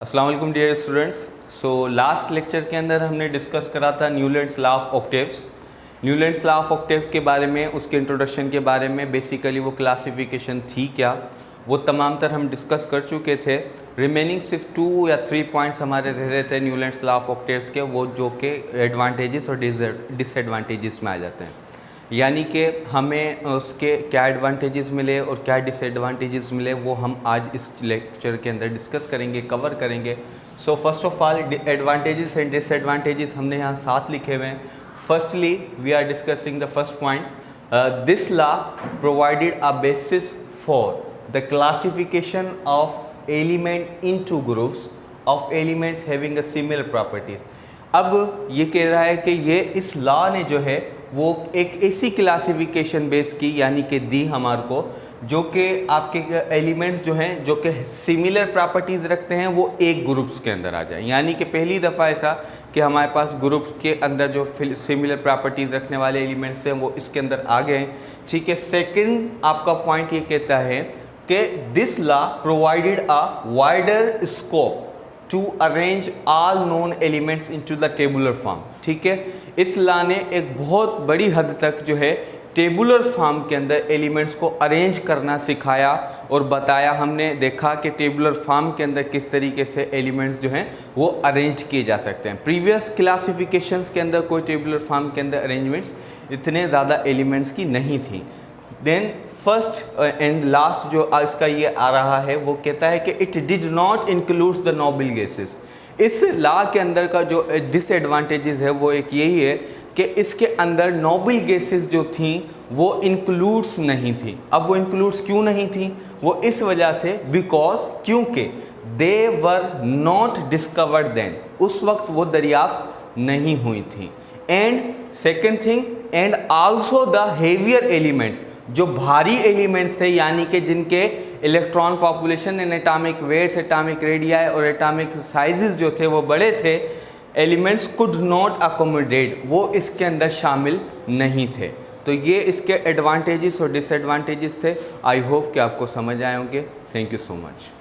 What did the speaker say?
अस्सलाम वालेकुम dear students. So last lecture के अंदर हमने डिस्कस करा था Newlands law of octaves. Newlands law of octave के बारे में, उसके इंट्रोडक्शन के बारे में, बेसिकली वो क्लासिफिकेशन थी क्या, वो तमाम तर हम डिस्कस कर चुके थे। रिमेनिंग सिर्फ 2 या 3 पॉइंट्स हमारे रह रहे थे न्यूलैंड्स लॉ ऑफ ऑक्टेव्स के, वो जो कि एडवांटेजेस और डिसएडवांटेजेस में आ जाते हैं। यानी कि हमें उसके क्या एडवांटेजेस मिले और क्या डिसएडवांटेजेस मिले वो हम आज इस लेक्चर के अंदर डिस्कस करेंगे, कवर करेंगे। So first of all advantages and disadvantages हमने यहाँ साथ लिखे हुए हैं। Firstly we are discussing the first point, this law provided a basis for the classification of element into groups of elements having a similar properties. अब ये कह रहा है कि ये इस लॉ ने जो है वो एक ऐसी क्लासिफिकेशन बेस की यानी कि दी हमारे को, जो कि आपके एलिमेंट्स जो हैं जो कि सिमिलर प्रॉपर्टीज़ रखते हैं वो एक ग्रुप्स के अंदर आ जाए। यानी कि पहली दफ़ा ऐसा कि हमारे पास ग्रुप्स के अंदर जो सिमिलर प्रॉपर्टीज़ रखने वाले एलिमेंट्स हैं वो इसके अंदर आ गए हैं। ठीक है। सेकंड आपका पॉइंट ये कहता है कि this law provided a wider scope to arrange all known elements into the tabular form. ठीक है। इस लॉ ने एक बहुत बड़ी हद तक जो है टेबुलर फॉर्म के अंदर एलिमेंट्स को अरेंज करना सिखाया और बताया। हमने देखा कि टेबुलर फॉर्म के अंदर किस तरीके से एलिमेंट्स जो हैं वो अरेंज किए जा सकते हैं। प्रीवियस क्लासिफिकेशंस के अंदर कोई टेबुलर फॉर्म के अंदर अरेंजमेंट्स इतने ज़्यादा एलिमेंट्स की नहीं थी। देन फर्स्ट एंड लास्ट जो इसका ये आ रहा है वो कहता है कि it did not includes the noble gases. इस लॉ के अंदर का जो डिसएडवांटेजेस है वो एक यही है कि इसके अंदर नोबल गैसेस जो थी वो इंक्लूड्स नहीं थी। अब वो इंक्लूड्स क्यों नहीं थी? वो इस वजह से क्योंकि they were not discovered then, उस वक्त वो दरियाफ्त नहीं हुई थी। And second thing, and also the heavier elements, जो भारी एलिमेंट्स थे यानी कि जिनके electron population and atomic weights, atomic radii और एटॉमिक साइजेस जो थे वो बड़े थे, एलिमेंट्स कुड नॉट अकोमोडेट, वो इसके अंदर शामिल नहीं थे। तो ये इसके एडवांटेजेस और डिसएडवांटेजेस थे। आई होप कि आपको समझ आए होंगे। Thank you so much.